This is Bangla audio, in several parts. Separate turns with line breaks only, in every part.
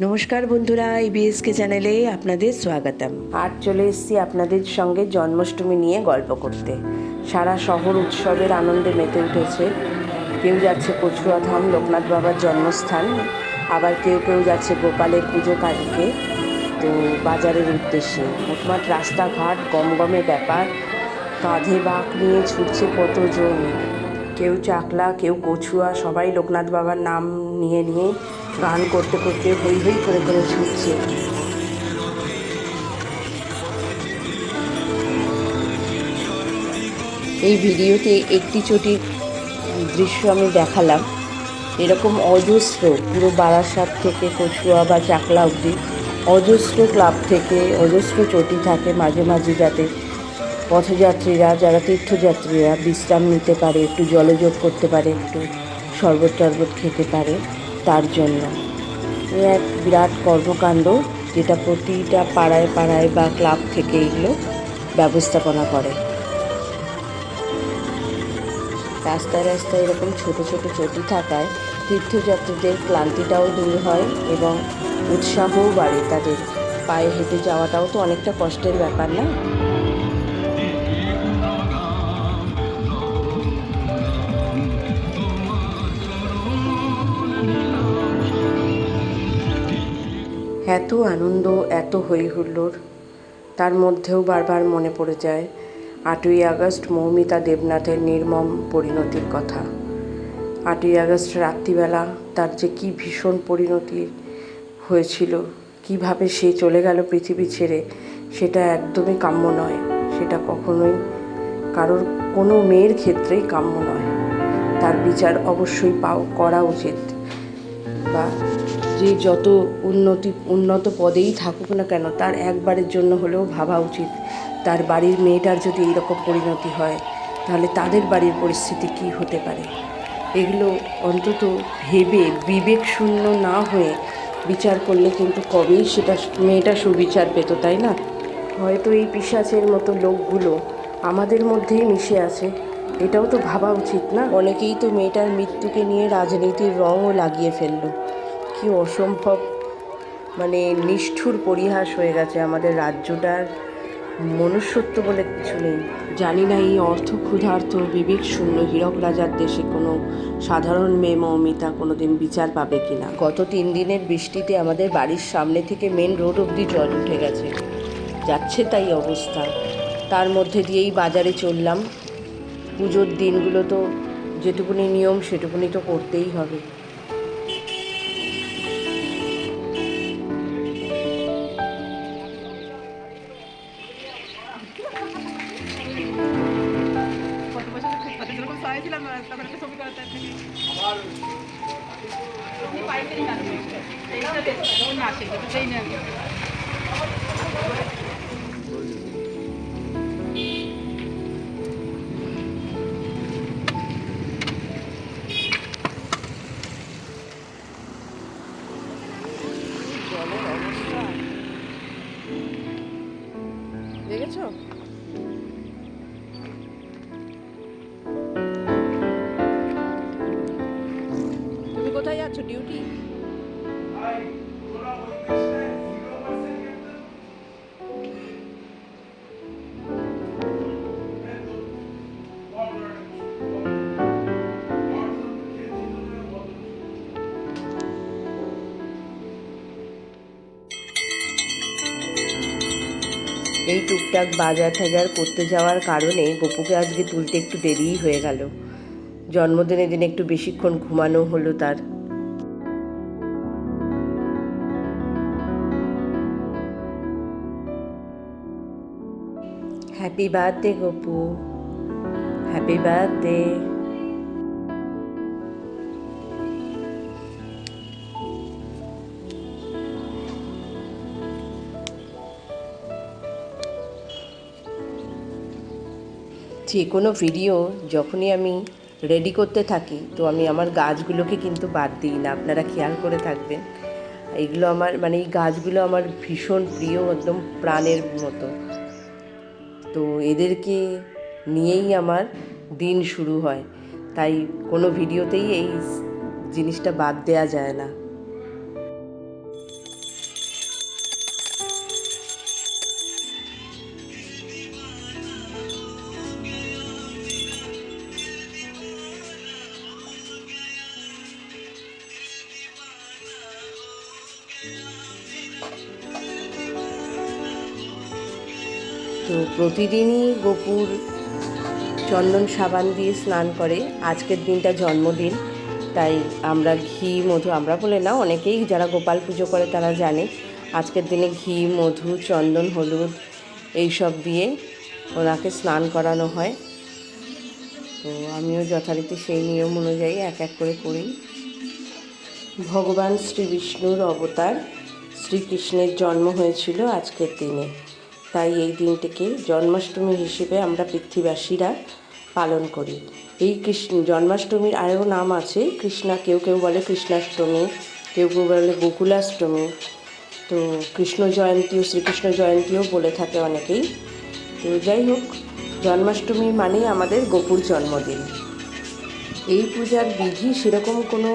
নমস্কার বন্ধুরা, ইবিএসকে চ্যানেলে আপনাদের স্বাগতম। আজ চলে এসেছি আপনাদের সঙ্গে জন্মাষ্টমী নিয়ে গল্প করতে। সারা শহর উৎসবের আনন্দে মেতে উঠেছে। কেউ যাচ্ছে কচুয়াধাম লোকনাথ বাবার জন্মস্থান, আবার কেউ কেউ যাচ্ছে গোপালের পুজো কালীকে, তো বাজারের উদ্দেশ্যে। মোটমাট রাস্তাঘাট গমগমে ব্যাপার, কাঁধে বাঁক নিয়ে ছুটছে কতজন। কেউ চাকলা, কেউ কচুয়া, সবাই লোকনাথ বাবার নাম নিয়ে নিয়ে গান করতে করতে হই হই করে করে ছুটছে। এই ভিডিওতে একটি চটির দৃশ্য আমি দেখালাম। এরকম অজস্র, পুরো বারাসাত থেকে কচুয়া বা চাকলা অবধি অজস্র ক্লাব থেকে অজস্র চটি থাকে মাঝে মাঝে, যাতে পথযাত্রীরা, যারা তীর্থযাত্রীরা বিশ্রাম নিতে পারে, একটু জলযোগ করতে পারে, একটু শরবত টরবত খেতে পারে, তার জন্য এক বিরাট কর্মকাণ্ড, যেটা প্রতিটা পাড়ায় পাড়ায় বা ক্লাব থেকে এগুলো ব্যবস্থাপনা করে। রাস্তায় রাস্তায় এরকম ছোট ছোট চটি থাকায় তীর্থযাত্রীদের ক্লান্তিটাও দূর হয় এবং উৎসাহও বাড়ে তাদের। পায়ে হেঁটে যাওয়াটাও তো অনেকটা কষ্টের ব্যাপার, না? এত আনন্দ, এত হই হুল্লোড়, তার মধ্যেও বারবার মনে পড়ে যায় 8ই আগস্ট মৌমিতা দেবনাথের নির্মম পরিণতির কথা। 8ই আগস্ট রাত্রিবেলা তার যে কী ভীষণ পরিণতি হয়েছিল, কিভাবে সে চলে গেল পৃথিবী ছেড়ে, সেটা একদমই কাম্য নয়। সেটা কখনোই কারোর, কোনো মেয়ের ক্ষেত্রেই কাম্য নয়। তার বিচার অবশ্যই করা উচিত। বা যে যত উন্নত পদেই থাকুক না কেন, তার একবারের জন্য হলেও ভাবা উচিত তার বাড়ির মেয়েটার যদি এইরকম পরিণতি হয়, তাহলে তাদের বাড়ির পরিস্থিতি কী হতে পারে। এগুলো অন্তত ভেবে বিবেক শূন্য না হয়ে বিচার করলে কিন্তু কবেই সেটা মেয়েটা সুবিচার পেত, তাই না? হয়তো এই পিশাচের মতো লোকগুলো আমাদের মধ্যেই মিশে আছে, এটাও তো ভাবা উচিত, না? অনেকেই তো মেয়েটার মৃত্যুকে নিয়ে রাজনীতির রঙও লাগিয়ে ফেললো। কি অসম্ভব, মানে নিষ্ঠুর পরিহাস হয়ে গেছে আমাদের রাজ্যটার। মনুষ্যত্ব বলে কিছু নেই। জানি না এই অর্থ ক্ষুধার্ত বিবেক শূন্য হীরক রাজার দেশে কোনো সাধারণ মেয়ে মৌমিতা কোনোদিন বিচার পাবে কিনা। গত 3 দিনের বৃষ্টিতে আমাদের বাড়ির সামনে থেকে মেন রোড অবধি জল উঠে গেছে, যাচ্ছে তাই অবস্থা। তার মধ্যে দিয়েই বাজারে চললাম। পুজোর দিনগুলো তো যেটুকুনি নিয়ম সেটুকুনি তো করতেই হবে। জলের অবস্থা দেখেছো? তুমি কোথায় যাচ্ছ? ডিউটি? এই টুকটাক বাজার টাজার করতে যাওয়ার কারণে গপুকে আজকে তুলতে একটু দেরিই হয়ে গেল। জন্মদিনের দিন একটু বেশিক্ষণ ঘুমানো হলো তার। Happy birthday Gopu, happy birthday. যে কোনো ভিডিও যখনই আমি রেডি করতে থাকি, তো আমি আমার গাছগুলোকে কিন্তু বাদ দিই না, আপনারা খেয়াল করে থাকবেন। এইগুলো আমার, মানে এই গাছগুলো আমার ভীষণ প্রিয়, একদম প্রাণের মতো। তো এদেরকে নিয়েই আমার দিন শুরু হয়, তাই কোনো ভিডিওতেই এই জিনিসটা বাদ দেওয়া যায় না। তো প্রতিদিনই গোপুর চন্দন সাবান দিয়ে স্নান করে। আজকের দিনটা জন্মদিন, তাই আমরা ঘি মধু, আমরা বলে না, অনেকেই যারা গোপাল পুজো করে তারা জানে, আজকের দিনে ঘি মধু চন্দন হলুদ এইসব দিয়ে ওনাকে স্নান করানো হয়। তো আমিও যথারীতি সেই নিয়ম অনুযায়ী এক এক করে করি। ভগবান শ্রী বিষ্ণুর অবতার শ্রীকৃষ্ণের জন্ম হয়েছিল আজকের দিনে, তাই এই দিনটিকে জন্মাষ্টমী হিসেবে আমরা পৃথ্বীবাসীরা পালন করি। এই জন্মাষ্টমীর আরও নাম আছে, কেউ কেউ বলে কৃষ্ণাষ্টমী, কেউ কেউ বলে গোকুলাষ্টমী, তো কৃষ্ণ জয়ন্তী ও শ্রীকৃষ্ণ জয়ন্তীও বলে থাকে অনেকেই। তো যাই হোক, জন্মাষ্টমী মানেই আমাদের গোপুর জন্মদিন। এই পূজার বিধি সেরকম কোনো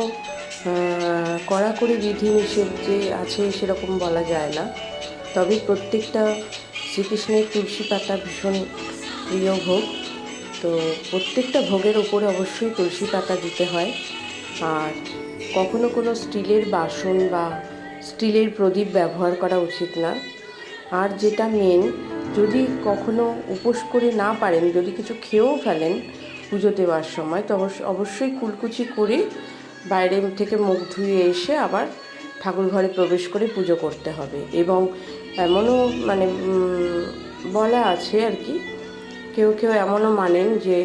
কড়াকড়ি বিধি নিষেধ যে আছে সেরকম বলা যায় না, তবে প্রত্যেকটা শ্রীকৃষ্ণের তুলসী পাতা ভীষণ প্রিয় ভোগ, তো প্রত্যেকটা ভোগের উপরে অবশ্যই তুলসী পাতা দিতে হয়। আর কখনো কোনো স্টিলের বাসন বা স্টিলের প্রদীপ ব্যবহার করা উচিত না। আর যেটা মেন, যদি কখনো উপোস করে না পারেন, যদি কিছু খেয়েও ফেলেন পুজো দেওয়ার সময়, তো অবশ্যই কুলকুচি করে বাইরে থেকে মুখ ধুয়ে এসে আবার ঠাকুর ঘরে প্রবেশ করে পুজো করতে হবে। এবং এমনও বলা আছে আর কি, কেউ কেউ এমনও মানেন যে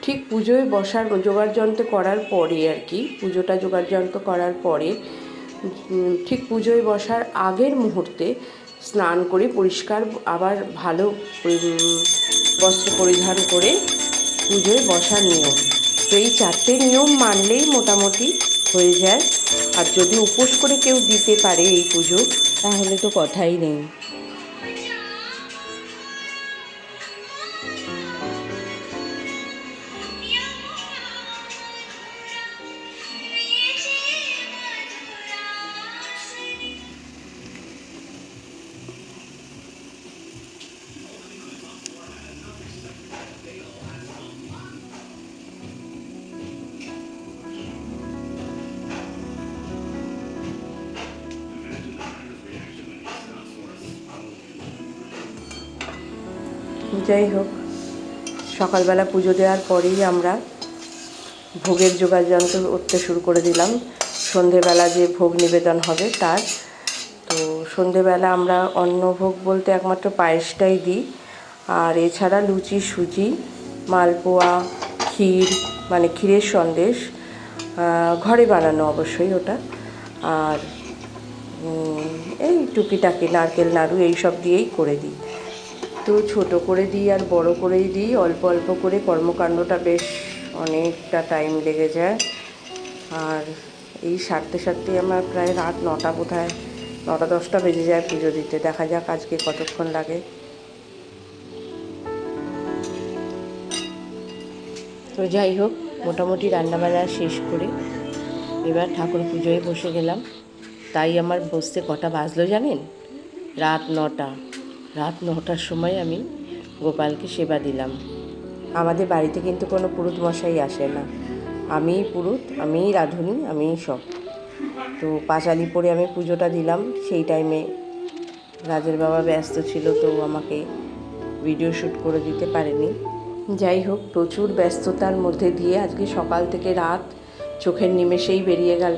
ঠিক পুজোয় বসার যোগাড়যন্ত্র করার পরে আর কি, পুজোটা যোগাড়যন্ত্র করার পরে ঠিক পুজোয় বসার আগের মুহূর্তে স্নান করে পরিষ্কার আবার ভালো বস্ত্র পরিধান করে পুজোয় বসার নিয়ম। তো এই 4টে নিয়ম মানলেই মোটামুটি হয়ে যায়। আর যদি উপোস করে কেউ দিতে পারে এই পুজো, তাহলে তো কথাই নেই। যাই হোক, সকালবেলা পুজো দেওয়ার পরেই আমরা ভোগের যোগাযন্ত্র করতে শুরু করে দিলাম। সন্ধেবেলা যে ভোগ নিবেদন হবে তার, তো সন্ধেবেলা আমরা অন্নভোগ বলতে একমাত্র পায়েসটাই দিই। আর এছাড়া লুচি, সুজি, মালপোয়া, ক্ষীর, ক্ষীরের সন্দেশ, ঘরে বানানো অবশ্যই ওটা, আর এই টুকিটাকি নারকেল নাড়ু এইসব দিয়েই করে দিই। তো ছোট করে দিই আর বড় করেই দিই, অল্প অল্প করে, কর্মকাণ্ডটা বেশ অনেকটা টাইম লেগে যায়। আর এই সারতে সারতেই আমার প্রায় রাত 9টা, বোধহয় 9টা-10টা বেজে যায় পুজো দিতে। দেখা যাক আজকে কতক্ষণ লাগে। তো যাই হোক, মোটামুটি রান্নাবান্না শেষ করে এবার ঠাকুর পুজোয় বসে গেলাম। তাই আমার বসতে কটা বাজলো জানেন? রাত 9টা। রাত 9টার সময় আমি গোপালকে সেবা দিলাম। আমাদের বাড়িতে কিন্তু কোনো পুরুত মশাই আসে না, আমিই পুরুত, আমিই রাঁধুনি, আমিই সব। তো পাঁচালি পরে আমি পুজোটা দিলাম। সেই টাইমে রাজের বাবা ব্যস্ত ছিল, তো আমাকে ভিডিও শ্যুট করে দিতে পারেনি। যাই হোক, প্রচুর ব্যস্ততার মধ্যে দিয়ে আজকে সকাল থেকে রাত চোখের নিমেষেই বেরিয়ে গেল।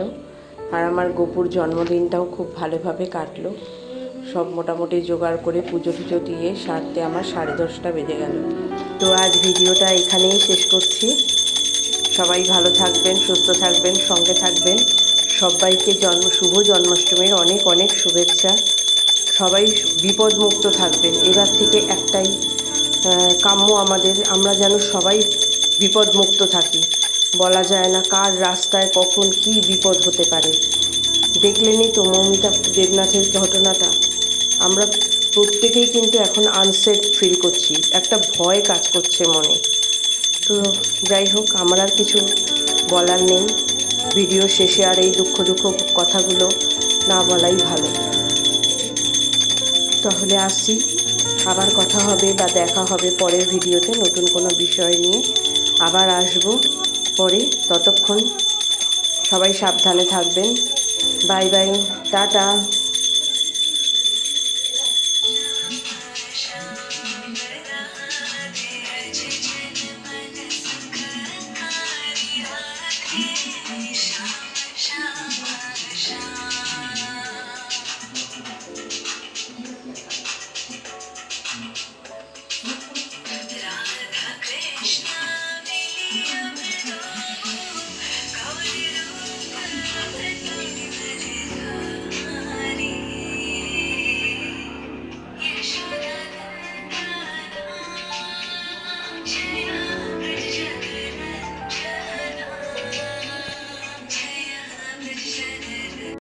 আর আমার গোপুর জন্মদিনটাও খুব ভালোভাবে কাটলো। সব মোটামুটি জোগাড় করে পুজো টুজো দিয়ে সারতে আমার 10:30 বেজে গেল। তো আজ ভিডিওটা এখানেই শেষ করছি। সবাই ভালো থাকবেন, সুস্থ থাকবেন, সঙ্গে থাকবেন। সবাইকে শুভ জন্মাষ্টমীর অনেক অনেক শুভেচ্ছা। সবাই বিপদমুক্ত থাকবেন। এবার থেকে একটাই কাম্য আমাদের, আমরা যেন সবাই বিপদমুক্ত থাকি। বলা যায় না কার রাস্তায় কখন কী বিপদ হতে পারে। দেখলেনই তো মৌমিতা দেবনাথের ঘটনাটা। আমরা প্রত্যেকেই কিন্তু এখন আনসেফ ফিল করছি, একটা ভয় কাজ করছে মনে। তো যাই হোক, আমার আর কিছু বলার নেই। ভিডিও শেষে আর এই দুঃখ কথাগুলো না বলাই ভালো। তাহলে আসছি, আবার কথা হবে বা দেখা হবে পরের ভিডিওতে নতুন কোনো বিষয় নিয়ে। আবার আসবো পরে। ততক্ষণ সবাই সাবধানে থাকবেন। Bye bye, tata.